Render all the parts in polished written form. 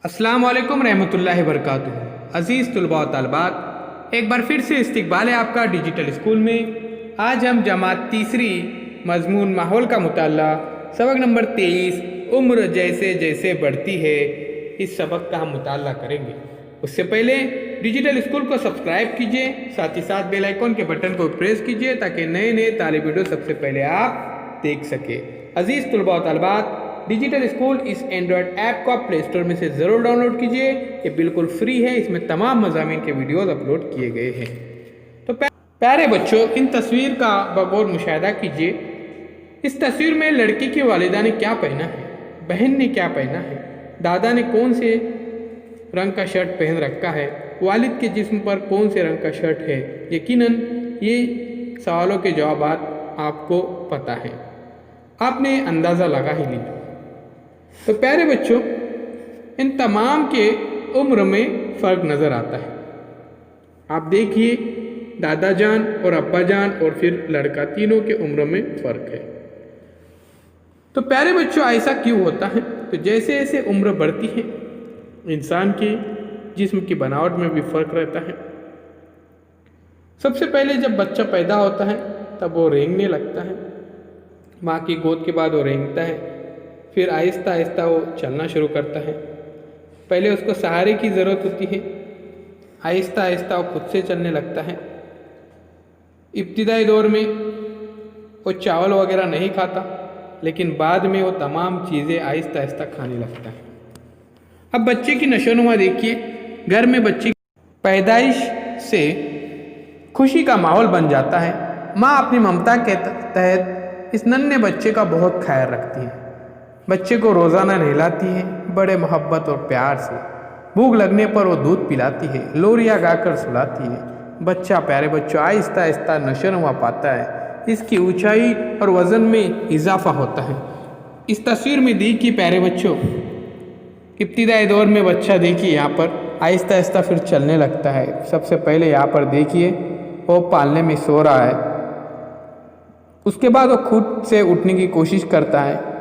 अस्सलाम वालेकुम रहमतुल्लाहि वबरकातुहू। अज़ीज़ तुलबा व तालिबात, एक बार फिर से इस्तकबाल है आपका डिजिटल स्कूल में। आज हम जमात तीसरी मज़मून माहौल का मुताला सबक नंबर 23 उम्र जैसे जैसे बढ़ती है, इस सबक का हम मुताला करेंगे। उससे पहले डिजिटल स्कूल को सब्सक्राइब कीजिए, साथ ही साथ बेल आइकॉन के बटन को प्रेस कीजिए ताकि नए नए तालिब वीडियो सबसे पहले आप देख सके। अज़ीज़ तुलबा व तालिबात, डिजिटल स्कूल इस एंड्रॉयड ऐप को आप प्ले स्टोर में से ज़रूर डाउनलोड कीजिए। ये बिल्कुल फ्री है, इसमें तमाम मज़ामीन के वीडियोज़ अपलोड किए गए हैं। तो प्यारे बच्चों, इन तस्वीर का बगौर मुशाहिदा कीजिए। इस तस्वीर में लड़की की वालिदा ने क्या पहना है, बहन ने क्या पहना है, दादा ने कौन से रंग का शर्ट पहन रखा है, वालिद के जिस्म पर कौन से रंग का शर्ट है। यकीनन ये सवालों के जवाब आपको पता है, आपने अंदाज़ा लगा ही लिया। तो प्यारे बच्चों, इन तमाम के उम्र में फ़र्क नज़र आता है। आप देखिए, दादा जान और अब्बा जान और फिर लड़का, तीनों के उम्र में फ़र्क है। तो प्यारे बच्चों, ऐसा क्यों होता है? तो जैसे जैसे उम्र बढ़ती है, इंसान के जिस्म की बनावट में भी फ़र्क रहता है। सबसे पहले जब बच्चा पैदा होता है तब वो रेंगने लगता है, माँ की गोद के बाद वो रेंगता है, फिर आहिस्ता आहिस्ता वो चलना शुरू करता है। पहले उसको सहारे की ज़रूरत होती है, आहिस्ता आहिस्ता वो खुद से चलने लगता है। इब्तिदाई दौर में वो चावल वगैरह नहीं खाता, लेकिन बाद में वो तमाम चीज़ें आहिस्ता आहिस्ता खाने लगता है। अब बच्चे की नशोनुमा देखिए, घर में बच्चे की पैदाइश से खुशी का माहौल बन जाता है। माँ अपनी ममता के तहत इस नन्हे बच्चे का बहुत ख्याल रखती है। बच्चे को रोज़ाना नहलाती है, बड़े मोहब्बत और प्यार से। भूख लगने पर वो दूध पिलाती है, लोरियाँ गाकर सुलाती है। बच्चा, प्यारे बच्चों, आहिस्ता आहिस्ता नशोनुमा पाता है। इसकी ऊंचाई और वज़न में इजाफा होता है। इस तस्वीर में देखिए प्यारे बच्चों, इब्तिदाई दौर में बच्चा देखिए यहाँ पर आहिस्ता आहिस्ता फिर चलने लगता है। सबसे पहले यहाँ पर देखिए वो पालने में सो रहा है, उसके बाद वो खुद से उठने की कोशिश करता है।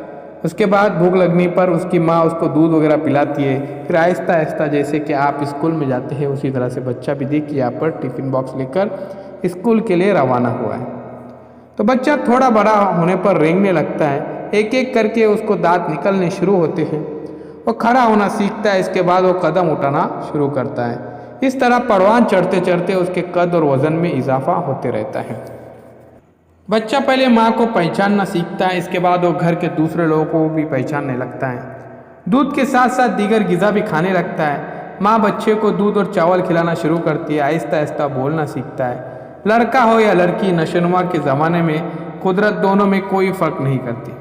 उसके बाद भूख लगने पर उसकी माँ उसको दूध वगैरह पिलाती है। फिर आहिस्ता आहिस्ता जैसे कि आप स्कूल में जाते हैं, उसी तरह से बच्चा भी देखिए यहाँ पर टिफ़िन बॉक्स लेकर स्कूल के लिए रवाना हुआ है। तो बच्चा थोड़ा बड़ा होने पर रेंगने लगता है, एक एक करके उसको दांत निकलने शुरू होते हैं। वो खड़ा होना सीखता है, इसके बाद वो कदम उठाना शुरू करता है। इस तरह परवान चढ़ते चढ़ते उसके कद और वज़न में इजाफा होते रहता है। बच्चा पहले माँ को पहचानना सीखता है, इसके बाद वो घर के दूसरे लोगों को भी पहचानने लगता है। दूध के साथ साथ दीगर ग़िज़ा भी खाने लगता है। माँ बच्चे को दूध और चावल खिलाना शुरू करती है, आहिस्ता आहिस्ता बोलना सीखता है। लड़का हो या लड़की, नशोनुमा के ज़माने में कुदरत दोनों में कोई फ़र्क नहीं करती।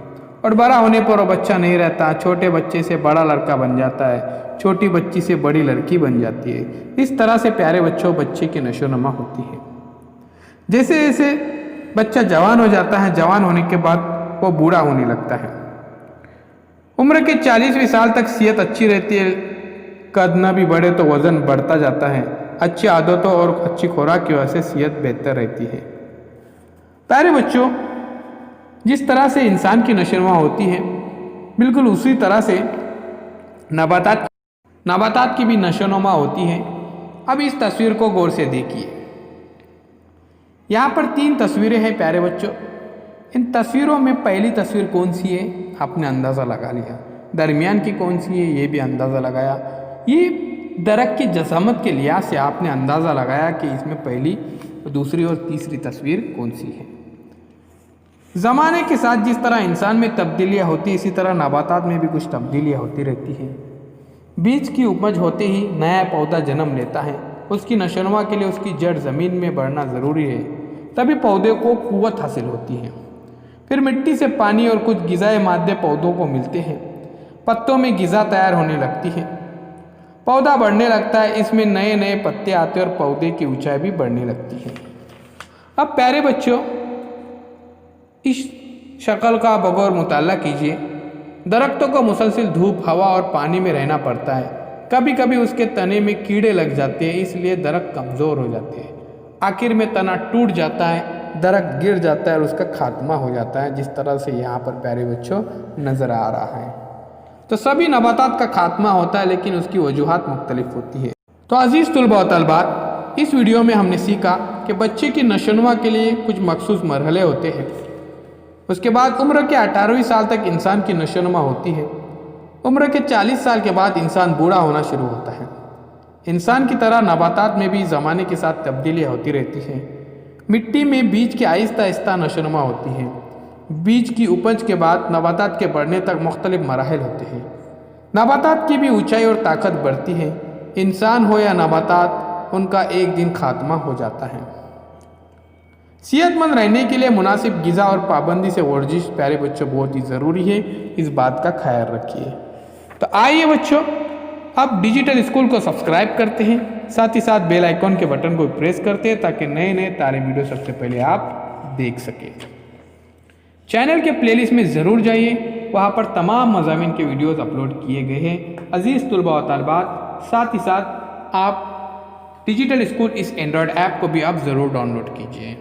और बड़ा होने पर वो बच्चा नहीं रहता, छोटे बच्चे से बड़ा लड़का बन जाता है, छोटी बच्ची से बड़ी लड़की बन जाती है। इस तरह से प्यारे बच्चों, बच्चे की नशोनुमा होती है। जैसे जैसे बच्चा जवान हो जाता है, जवान होने के बाद वो बूढ़ा होने लगता है। उम्र के 40वें साल तक सेहत अच्छी रहती है, कद न भी बढ़े तो वज़न बढ़ता जाता है। अच्छी आदतों और अच्छी खुराक की वजह से सेहत बेहतर रहती है। प्यारे बच्चों, जिस तरह से इंसान की नशोनुमा होती है, बिल्कुल उसी तरह से नबातात की भी नशोनुमा होती है। अब इस तस्वीर को गौर से देखिए। यहाँ पर 3 तस्वीरें हैं प्यारे बच्चों। इन तस्वीरों में पहली तस्वीर कौन सी है आपने अंदाज़ा लगा लिया, दरमियान की कौन सी है ये भी अंदाज़ा लगाया। ये दरख्त की जसामत के लिहाज से आपने अंदाज़ा लगाया कि इसमें पहली, दूसरी और तीसरी तस्वीर कौन सी है। ज़माने के साथ जिस तरह इंसान में तब्दीलियाँ होती है, इसी तरह नबातात में भी कुछ तब्दीलियाँ होती रहती हैं। बीज की उपज होते ही नया पौधा जन्म लेता है। उसकी नशोनुमा के लिए उसकी जड़ ज़मीन में बढ़ना ज़रूरी है, तभी पौधे को क़ुव्वत हासिल होती है। फिर मिट्टी से पानी और कुछ ग़िज़ाई मादे पौधों को मिलते हैं। पत्तों में ग़िज़ा तैयार होने लगती है, पौधा बढ़ने लगता है, इसमें नए नए पत्ते आते हैं और पौधे की ऊंचाई भी बढ़ने लगती है। अब प्यारे बच्चों, इस शक्ल का बगौर मुताला कीजिए। दरख्तों को मुसलसल धूप, हवा और पानी में रहना पड़ता है। कभी कभी उसके तने में कीड़े लग जाते हैं, इसलिए दरख्त कमज़ोर हो जाते हैं। आखिर में तना टूट जाता है, दरख्त गिर जाता है और उसका खात्मा हो जाता है, जिस तरह से यहाँ पर प्यारे बच्चों नज़र आ रहा है। तो सभी नबातात का खात्मा होता है, लेकिन उसकी वजूहात मुख्तलिफ होती है। तो अजीज़ तुलबा व तलबात, इस वीडियो में हमने सीखा कि बच्चे की नशोनुमा के लिए कुछ मखसूस मरहले होते हैं। उसके बाद उम्र के 18वीं साल तक इंसान की नशोनुमा होती है। उम्र के 40 साल के बाद इंसान बूढ़ा होना शुरू होता है। इंसान की तरह नबातात में भी ज़माने के साथ तब्दीलियाँ होती रहती हैं। मिट्टी में बीज की आहिस्ता आहिस्ता नशोनुमा होती है। बीज की उपज के बाद नबातात के बढ़ने तक मुख्तलिफ मराहिल होते हैं। नबातात की भी ऊंचाई और ताकत बढ़ती है। इंसान हो या नबातात, उनका एक दिन खात्मा हो जाता है। सेहतमंद रहने के लिए मुनासिब ग़िज़ा और पाबंदी से वर्जिश प्यारे बच्चों बहुत ही ज़रूरी है, इस बात का ख्याल रखिए। तो आइए बच्चों, अब डिजिटल स्कूल को सब्सक्राइब करते हैं, साथ ही साथ बेल आइकॉन के बटन को प्रेस करते हैं ताकि नए नए तालीमी वीडियो सबसे पहले आप देख सकें। चैनल के प्लेलिस्ट में ज़रूर जाइए, वहाँ पर तमाम मज़ामीन के वीडियोज़ अपलोड किए गए हैं। अजीज़ तुलबा व तालिबात, साथ ही साथ आप डिजिटल स्कूल इस एंड्रॉयड ऐप को भी आप ज़रूर डाउनलोड कीजिए।